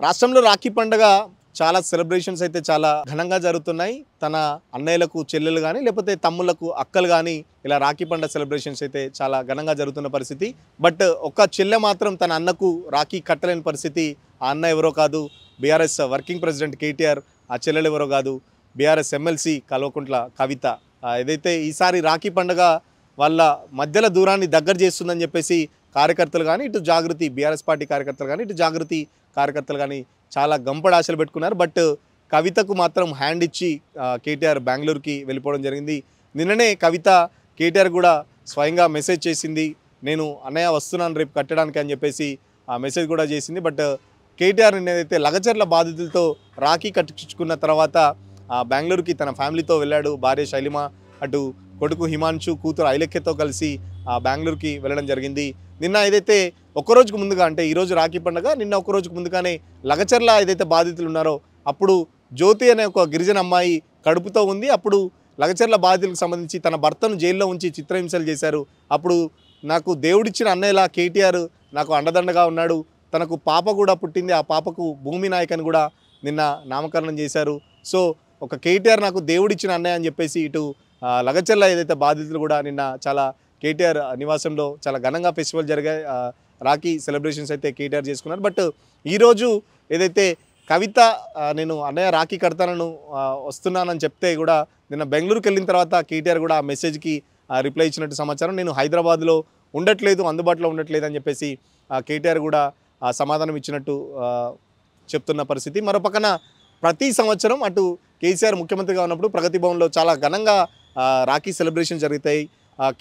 రాష్ట్రంలో రాఖీ పండుగ చాలా సెలబ్రేషన్స్ అయితే చాలా ఘనంగా జరుగుతున్నాయి. తన అన్నయ్యలకు చెల్లెలు గానీ లేకపోతే తమ్ముళ్లకు అక్కలు గానీ ఇలా రాఖీ పండుగ సెలబ్రేషన్స్ అయితే చాలా ఘనంగా జరుగుతున్న పరిస్థితి. బట్ ఒక చెల్లె మాత్రం తన అన్నకు రాఖీ కట్టలేని పరిస్థితి. ఆ అన్న ఎవరో కాదు, బీఆర్ఎస్ వర్కింగ్ ప్రెసిడెంట్ కేటీఆర్. ఆ చెల్లెలు ఎవరో కాదు, బీఆర్ఎస్ ఎమ్మెల్సీ కల్వకుంట్ల కవిత. ఏదైతే ఈసారి రాఖీ పండుగ వాళ్ళ మధ్యల దూరాన్ని దగ్గర చేస్తుందని చెప్పేసి కార్యకర్తలు కానీ ఇటు జాగృతి బీఆర్ఎస్ పార్టీ కార్యకర్తలు కానీ ఇటు జాగృతి కార్యకర్తలు కానీ చాలా గంపడ ఆశలు పెట్టుకున్నారు. బట్ కవితకు మాత్రం హ్యాండ్ ఇచ్చి కేటీఆర్ బెంగళూరుకి వెళ్ళిపోవడం జరిగింది. నిన్ననే కవిత కేటీఆర్ కూడా స్వయంగా మెసేజ్ చేసింది, నేను అన్నయ్య వస్తున్నాను రేపు కట్టడానికి అని చెప్పేసి ఆ మెసేజ్ కూడా చేసింది. బట్ కేటీఆర్ నిన్నైతే లగచర్ల బాధితులతో రాఖీ కట్టించుకున్న తర్వాత బెంగళూరుకి తన ఫ్యామిలీతో వెళ్ళాడు. భార్య శైలిమ, అటు కొడుకు హిమాంశు, కూతురు ఐలఖ్యతో కలిసి బెంగళూరుకి వెళ్ళడం జరిగింది. నిన్న ఏదైతే ఒక్కరోజుకు ముందుగా అంటే ఈరోజు రాఖీ పండుగ, నిన్న ఒక్కరోజుకు ముందుగానే లగచర్ల ఏదైతే బాధితులు ఉన్నారో అప్పుడు జ్యోతి అనే ఒక గిరిజన అమ్మాయి కడుపుతో ఉంది. అప్పుడు లగచర్ల బాధితులకు సంబంధించి తన భర్తను జైల్లో ఉంచి చిత్రహింసలు చేశారు. అప్పుడు నాకు దేవుడిచ్చిన అన్నయ్యలా కేటీఆర్ నాకు అండదండగా ఉన్నాడు, తనకు పాప కూడా పుట్టింది, ఆ పాపకు భూమి నాయక్ అని కూడా నిన్న నామకరణం చేశారు. సో ఒక కేటీఆర్ నాకు దేవుడిచ్చిన అన్నయ్య అని చెప్పేసి ఇటు లగచర్ల ఏదైతే బాధితులు కూడా నిన్న చాలా కేటీఆర్ నివాసంలో చాలా ఘనంగా ఫెస్టివల్ జరిగాయి. రాఖీ సెలబ్రేషన్స్ అయితే కేటీఆర్ చేసుకున్నారు. బట్ ఈరోజు ఏదైతే కవిత నేను అన్నయ్య రాఖీ కడతానను వస్తున్నానని చెప్తే కూడా నిన్న బెంగళూరుకి వెళ్ళిన తర్వాత కేటీఆర్ కూడా ఆ మెసేజ్కి రిప్లై ఇచ్చినట్టు సమాచారం. నేను హైదరాబాద్లో ఉండట్లేదు, అందుబాటులో ఉండట్లేదు అని చెప్పేసి కేటీఆర్ కూడా సమాధానం ఇచ్చినట్టు చెప్తున్న పరిస్థితి. మరో పక్కన ప్రతి సంవత్సరం అటు కేసీఆర్ ముఖ్యమంత్రిగా ఉన్నప్పుడు ప్రగతి భవన్లో చాలా ఘనంగా రాఖీ సెలబ్రేషన్ జరుగుతాయి.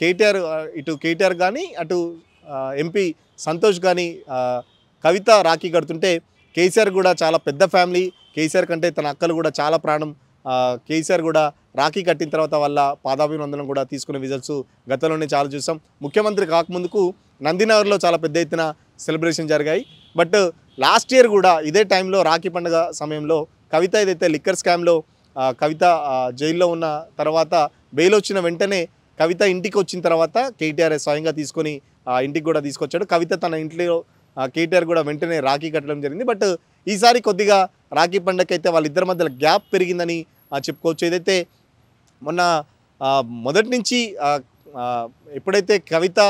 కేటీఆర్ కానీ అటు ఎంపీ సంతోష్ కానీ కవిత రాఖీ కడుతుంటే కేసీఆర్ కూడా చాలా పెద్ద ఫ్యామిలీ, కేసీఆర్ కంటే తన అక్కలు కూడా చాలా ప్రాణం. కేసీఆర్ కూడా రాఖీ కట్టిన తర్వాత వాళ్ళ పాదాభివందనం కూడా తీసుకునే విజువల్స్ గతంలోనే చాలా చూసాం. ముఖ్యమంత్రి కాకముందుకు నందినగర్లో చాలా పెద్ద ఎత్తున సెలబ్రేషన్ జరిగాయి. బట్ లాస్ట్ ఇయర్ కూడా ఇదే టైంలో రాఖీ పండుగ సమయంలో కవిత ఏదైతే లిక్కర్ స్కామ్లో కవిత జైల్లో ఉన్న తర్వాత బెయిల్ వచ్చిన వెంటనే కవిత ఇంటికి వచ్చిన తర్వాత కేటీఆర్ స్వయంగా తీసుకొని ఇంటికి కూడా తీసుకొచ్చాడు. కవిత తన ఇంట్లో కేటీఆర్ కూడా వెంటనే రాఖీ కట్టడం జరిగింది. బట్ ఈసారి కొద్దిగా రాఖీ పండుగకి అయితే వాళ్ళిద్దరి మధ్యలో గ్యాప్ పెరిగిందని చెప్పుకోవచ్చు. ఏదైతే మొన్న మొదటి నుంచి ఎప్పుడైతే కవిత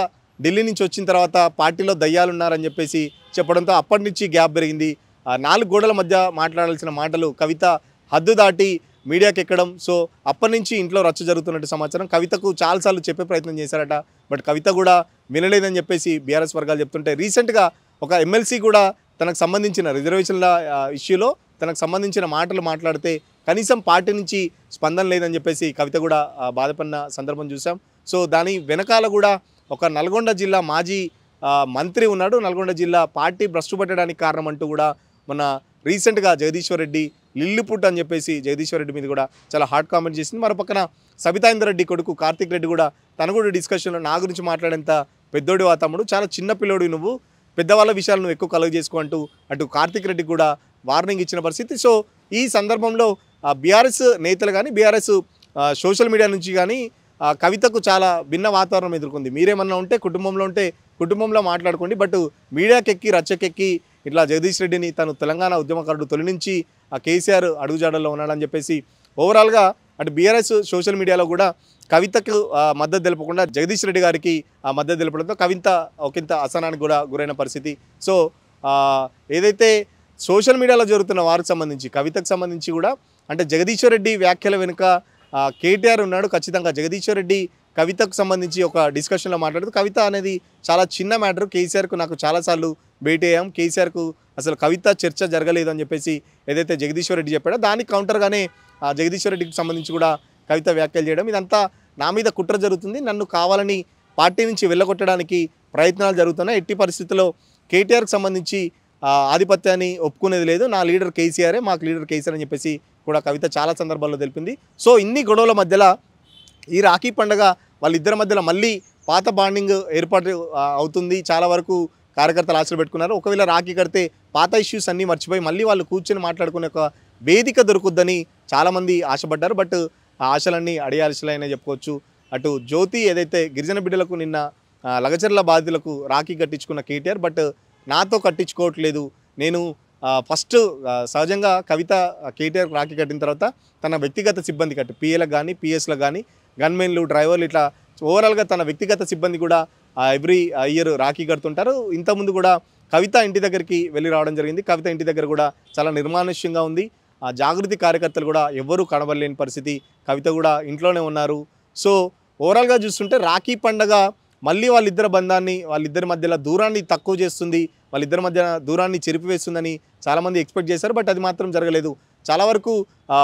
ఢిల్లీ నుంచి వచ్చిన తర్వాత పార్టీలో దయ్యాలు ఉన్నారని చెప్పేసి చెప్పడంతో అప్పటి నుంచి గ్యాప్ పెరిగింది. 4 గోడల మధ్య మాట్లాడాల్సిన మాటలు కవిత హద్దు దాటి మీడియాకి ఎక్కడం. సో అప్పటి నుంచి ఇంట్లో రచ్చ జరుగుతున్నట్టు సమాచారం. కవితకు చాలాసార్లు చెప్పే ప్రయత్నం చేశారట, బట్ కవిత కూడా వినలేదని చెప్పేసి బీఆర్ఎస్ వర్గాలు చెప్తుంటే రీసెంట్గా ఒక ఎమ్మెల్సీ కూడా తనకు సంబంధించిన రిజర్వేషన్ల ఇష్యూలో తనకు సంబంధించిన మాటలు మాట్లాడితే కనీసం పార్టీ నుంచి స్పందన లేదని చెప్పేసి కవిత కూడా బాధపడిన సందర్భం చూసాం. సో దాని వెనకాల కూడా ఒక నల్గొండ జిల్లా మాజీ మంత్రి ఉన్నాడు. నల్గొండ జిల్లా పార్టీ భ్రష్టు పట్టడానికి కారణం అంటూ కూడా మన రీసెంట్గా జగదీశ్వర్ రెడ్డి లిల్లిపుట్ అని చెప్పేసి జగదీశ్వర్ రెడ్డి మీద కూడా చాలా హాట్ కామెంట్ చేసింది. మరో పక్కన సబితా రెడ్డి కొడుకు కార్తిక్ రెడ్డి కూడా తను కూడా డిస్కషన్లో నా గురించి మాట్లాడేంత పెద్దోడి వా తమ్ముడు, చాలా చిన్న పిల్లోడు నువ్వు, పెద్దవాళ్ళ విషయాలు నువ్వు ఎక్కువ కలుగ చేసుకో అంటూ అటు కార్తిక్ రెడ్డికి కూడా వార్నింగ్ ఇచ్చిన పరిస్థితి. సో ఈ సందర్భంలో బీఆర్ఎస్ నేతలు కానీ బీఆర్ఎస్ సోషల్ మీడియా నుంచి కానీ కవితకు చాలా భిన్న వాతావరణం ఎదుర్కొంది. మీరేమన్నా ఉంటే కుటుంబంలో ఉంటే కుటుంబంలో మాట్లాడుకోండి, బట్ మీడియాకెక్కి రచ్చకెక్కి ఇట్లా జగదీష్ రెడ్డిని తను తెలంగాణ ఉద్యమకారుడు తొలి నుంచి కేసీఆర్ అడుగుజాడల్లో ఉన్నాడని చెప్పేసి ఓవరాల్గా అటు బీఆర్ఎస్ సోషల్ మీడియాలో కూడా కవితకు మద్దతు తెలపకుండా జగదీష్ రెడ్డి గారికి మద్దతు తెలపడంతో కవిత ఒకంత అసహనానికి కూడా గురైన పరిస్థితి. సో ఏదైతే సోషల్ మీడియాలో జరుగుతున్న వారికి సంబంధించి కవితకు సంబంధించి కూడా అంటే జగదీశ్వర్ రెడ్డి వ్యాఖ్యల వెనుక కేటీఆర్ ఉన్నాడు. ఖచ్చితంగా జగదీశ్వర్ రెడ్డి కవితకు సంబంధించి ఒక డిస్కషన్లో మాట్లాడుతూ కవిత అనేది చాలా చిన్న మ్యాటర్, కేసీఆర్కు నాకు చాలాసార్లు భేటీ అయ్యాం, కేసీఆర్కు అసలు కవిత చర్చ జరగలేదు అని చెప్పేసి ఏదైతే జగదీశ్వర్ రెడ్డి చెప్పాడో దానికి కౌంటర్గానే జగదీశ్వర్ రెడ్డికి సంబంధించి కూడా కవిత వ్యాఖ్యలు చేయడం, ఇదంతా నా మీద కుట్ర జరుగుతుంది, నన్ను కావాలని పార్టీ నుంచి వెళ్ళగొట్టడానికి ప్రయత్నాలు జరుగుతున్నాయి, ఎట్టి పరిస్థితుల్లో కేటీఆర్కి సంబంధించి ఆధిపత్యాన్ని ఒప్పుకునేది లేదు, నా లీడర్ కేసీఆరే, మాకు లీడర్ కేసీఆర్ అని చెప్పేసి కూడా కవిత చాలా సందర్భాల్లో తెలిపింది. సో ఇన్ని గొడవల మధ్యలో ఈ రాఖీ పండుగ వాళ్ళిద్దరి మధ్యలో మళ్ళీ పాత బాండింగ్ ఏర్పాటు అవుతుంది. చాలా వరకు కార్యకర్తలు ఆశలు పెట్టుకున్నారు, ఒకవేళ రాఖీ కడితే పాత ఇష్యూస్ అన్నీ మర్చిపోయి మళ్ళీ వాళ్ళు కూర్చొని మాట్లాడుకునే ఒక వేదిక దొరుకుద్దని చాలామంది ఆశపడ్డారు. బట్ ఆ ఆశలన్నీ అడియాల్సిలైనా చెప్పుకోవచ్చు. అటు జ్యోతి ఏదైతే గిరిజన బిడ్డలకు నిన్న లగచర్ల బాధితులకు రాఖీ కట్టించుకున్న కేటీఆర్, బట్ నాతో కట్టించుకోవట్లేదు, నేను ఫస్ట్ సహజంగా కవిత కేటీఆర్ రాఖీ కట్టిన తర్వాత తన వ్యక్తిగత సిబ్బంది కట్టి పిఏలకు కానీ పిఎస్లకు కానీ గన్మెన్లు డ్రైవర్లు ఇట్లా ఓవరాల్గా తన వ్యక్తిగత సిబ్బంది కూడా ఎవ్రీ ఇయర్ రాఖీ కడుతుంటారు. ఇంతకుముందు కూడా కవిత ఇంటి దగ్గరికి వెళ్ళి రావడం జరిగింది. కవిత ఇంటి దగ్గర కూడా చాలా నిర్మానుష్యంగా ఉంది. జాగృతి కార్యకర్తలు కూడా ఎవ్వరూ కనబడలేని పరిస్థితి. కవిత కూడా ఇంట్లోనే ఉన్నారు. సో ఓవరాల్గా చూస్తుంటే రాఖీ పండగ మళ్ళీ వాళ్ళిద్దరి మధ్యలో దూరాన్ని తక్కువ చేస్తుంది, వాళ్ళిద్దరి మధ్య దూరాన్ని చెరిపివేస్తుందని చాలామంది ఎక్స్పెక్ట్ చేశారు. బట్ అది మాత్రం జరగలేదు. చాలా వరకు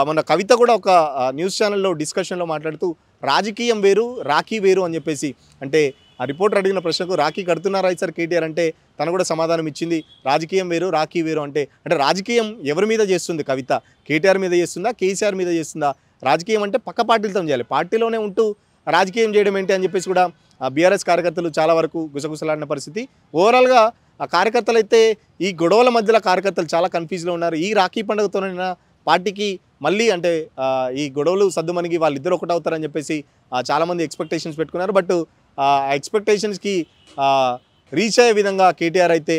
మన కవిత కూడా ఒక న్యూస్ ఛానల్లో డిస్కషన్లో మాట్లాడుతూ రాజకీయం వేరు రాఖీ వేరు అని చెప్పేసి, అంటే ఆ రిపోర్టర్ అడిగిన ప్రశ్నకు రాఖీ కడుతున్నారా సార్ కేటీఆర్ అంటే తను కూడా సమాధానం ఇచ్చింది. రాజకీయం వేరు రాఖీ వేరు అంటే రాజకీయం ఎవరి మీద చేస్తుంది కవిత? కేటీఆర్ మీద చేస్తుందా, కేసీఆర్ మీద చేస్తుందా? రాజకీయం అంటే పక్క పార్టీలతో చేయాలి, పార్టీలోనే ఉంటూ రాజకీయం చేయడం ఏంటి అని చెప్పేసి కూడా బీఆర్ఎస్ కార్యకర్తలు చాలా వరకు గుసగుసలాడిన పరిస్థితి. ఓవరాల్గా ఆ కార్యకర్తలు అయితే ఈ గొడవల మధ్యలో కార్యకర్తలు చాలా కన్ఫ్యూజ్లో ఉన్నారు. ఈ రాఖీ పండుగతోనైనా పార్టీకి మళ్ళీ అంటే ఈ గొడవలు సద్దుమణిగి వాళ్ళిద్దరు ఒకటవుతారని చెప్పేసి చాలామంది ఎక్స్పెక్టేషన్స్ పెట్టుకున్నారు. బట్ ఆ ఎక్స్పెక్టేషన్స్కి రీచ్ అయ్యే విధంగా కేటీఆర్ అయితే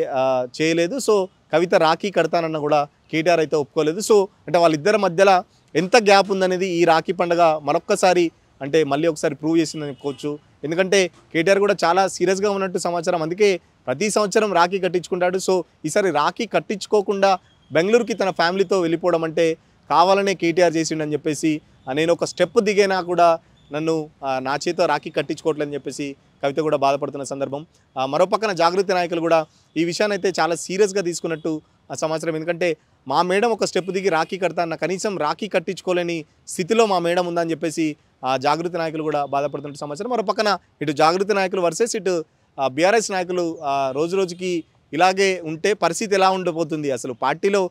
చేయలేదు. సో కవిత రాఖీ కడతానన్న కూడా కేటీఆర్ అయితే ఒప్పుకోలేదు. సో అంటే వాళ్ళిద్దరి మధ్యలో ఎంత గ్యాప్ ఉందనేది ఈ రాఖీ పండుగ మరొక్కసారి అంటే మళ్ళీ ఒకసారి ప్రూవ్ చేసిందని చెప్పుకోవచ్చు. ఎందుకంటే కేటీఆర్ కూడా చాలా సీరియస్గా ఉన్నట్టు సమాచారం. అందుకే ప్రతి సంవత్సరం రాఖీ కట్టించుకుంటాడు. సో ఈసారి రాఖీ కట్టించుకోకుండా బెంగళూరుకి తన ఫ్యామిలీతో వెళ్ళిపోవడం అంటే కావాలనే కేటీఆర్ చేసిండని చెప్పేసి, నేను ఒక స్టెప్ దిగైనా కూడా నన్ను నా చేతితో రాఖీ కట్టించుకోవట్లేదని చెప్పేసి కవిత కూడా బాధపడుతున్న సందర్భం. మరోపక్కన జాగృతి నాయకులు కూడా ఈ విషయాన్ని అయితే చాలా సీరియస్గా తీసుకున్నట్టు సమాచారం. ఎందుకంటే మా మేడం ఒక స్టెప్ దిగి రాఖీ కడతాన్న కనీసం రాఖీ కట్టించుకోలేని స్థితిలో మా మేడం ఉందని చెప్పేసి జాగృతి నాయకులు కూడా బాధపడుతున్నట్టు సమాచారం. మరోపక్కన ఇటు జాగృతి నాయకులు వర్సెస్ ఇటు బీఆర్ఎస్ నాయకులు రోజు రోజుకి ఇలాగే ఉంటే పరిస్థితి ఎలా ఉండబోతుంది? అసలు పార్టీలో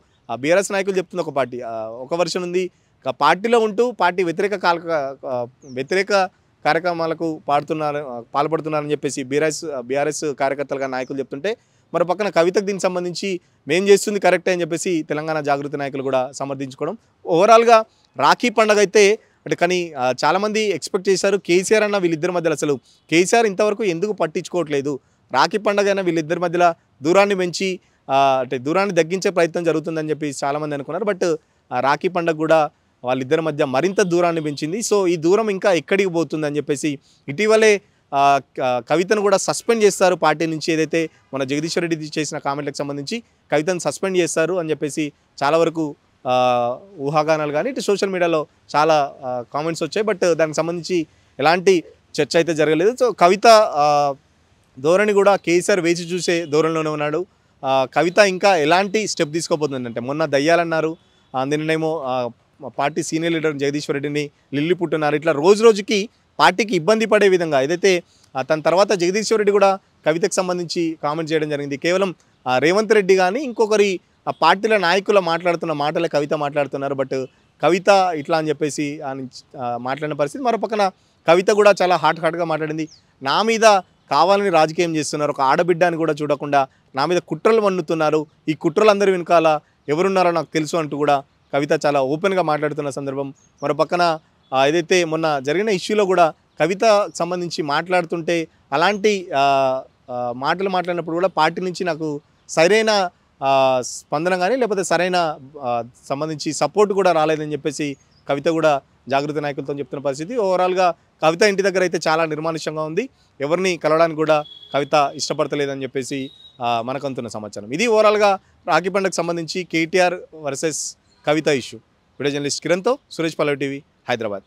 బీఆర్ఎస్ నాయకులు చెప్తుంది ఒక పార్టీ, ఒక వర్షన్ ఉంది. పార్టీలో ఉంటూ పార్టీ వ్యతిరేక కార్యక్రమాలకు పాల్పడుతున్నారని చెప్పేసి బీఆర్ఎస్ కార్యకర్తలుగా నాయకులు చెప్తుంటే, మరో పక్కన కవితకు దీనికి సంబంధించి మేం చేస్తుంది కరెక్టే అని చెప్పేసి తెలంగాణ జాగృతి నాయకులు కూడా సమర్థించుకోవడం. ఓవరాల్గా రాఖీ పండుగ అయితే కానీ చాలామంది ఎక్స్పెక్ట్ చేశారు కేసీఆర్ అన్న వీళ్ళిద్దరి మధ్యలో అసలు కేసీఆర్ ఇంతవరకు ఎందుకు పట్టించుకోవట్లేదు, రాఖీ పండుగ అయినా వీళ్ళిద్దరి మధ్యలో దూరాన్ని పెంచి దూరాన్ని తగ్గించే ప్రయత్నం జరుగుతుందని చెప్పి చాలామంది అనుకున్నారు. బట్ రాఖీ పండుగ కూడా వాళ్ళిద్దరి మధ్య మరింత దూరాన్ని పెంచింది. సో ఈ దూరం ఇంకా ఎక్కడికి పోతుందని చెప్పేసి ఇటీవలే కవితను కూడా సస్పెండ్ చేస్తారు పార్టీ నుంచి. ఏదైతే మన జగదీశ్వర్ రెడ్డి చేసిన కామెంట్లకు సంబంధించి కవితను సస్పెండ్ చేస్తారు అని చెప్పేసి చాలా వరకు ఊహాగానాలు కానీ ఇటు సోషల్ మీడియాలో చాలా కామెంట్స్ వచ్చాయి. బట్ దానికి సంబంధించి ఎలాంటి చర్చ అయితే జరగలేదు. సో కవిత ధోరణి కూడా కేసీఆర్ వేచి చూసే ధోరణిలోనే ఉన్నాడు. కవిత ఇంకా ఎలాంటి స్టెప్ తీసుకోబోతుందంటే, మొన్న దయ్యాలన్నారు, నిన్నేమో పార్టీ సీనియర్ లీడర్ జగదీశ్వర్ రెడ్డిని లిల్లి పుట్టున్నారు. ఇట్లా రోజు రోజుకి పార్టీకి ఇబ్బంది పడే విధంగా ఏదైతే తన తర్వాత జగదీశ్వర్ రెడ్డి కూడా కవితకు సంబంధించి కామెంట్ చేయడం జరిగింది. కేవలం రేవంత్ రెడ్డి కానీ ఇంకొకరి పార్టీల నాయకుల మాట్లాడుతున్న మాటలే కవిత మాట్లాడుతున్నారు. బట్ కవిత ఇట్లా అని చెప్పేసి మాట్లాడిన పరిస్థితి. మరో పక్కన కవిత కూడా చాలా హాట్గా మాట్లాడింది. నా మీద కావాలని రాజకీయం చేస్తున్నారు, ఒక ఆడబిడ్డ అని కూడా చూడకుండా నా మీద కుట్రలు వన్నుతున్నారు, ఈ కుట్రలందరూ వెనకాల ఎవరున్నారో నాకు తెలుసు అంటూ కూడా కవిత చాలా ఓపెన్గా మాట్లాడుతున్న సందర్భం. మరో పక్కన ఏదైతే మొన్న జరిగిన ఇష్యూలో కూడా కవిత సంబంధించి మాట్లాడుతుంటే అలాంటి మాటలు మాట్లాడినప్పుడు కూడా పార్టీ నుంచి నాకు సరైన స్పందన కానీ లేకపోతే సరైన సంబంధించి సపోర్ట్ కూడా రాలేదని చెప్పేసి కవిత కూడా జాగృతి నాయకులతో చెప్తున్న పరిస్థితి. ఓవరాల్గా కవిత ఇంటి దగ్గర అయితే చాలా నిర్మానుష్యంగా ఉంది, ఎవరిని కలవడానికి కూడా కవిత ఇష్టపడతలేదని చెప్పేసి మనకు అందుతున్న సమాచారం. ఇది ఓవరాల్గా రాఖీ పండుగకు సంబంధించి కేటీఆర్ వర్సెస్ కవిత ఇష్యూ. వీడియో జర్నలిస్ట్ కిరణ్తో సురేష్ పల్లవి టీవీ, హైదరాబాద్.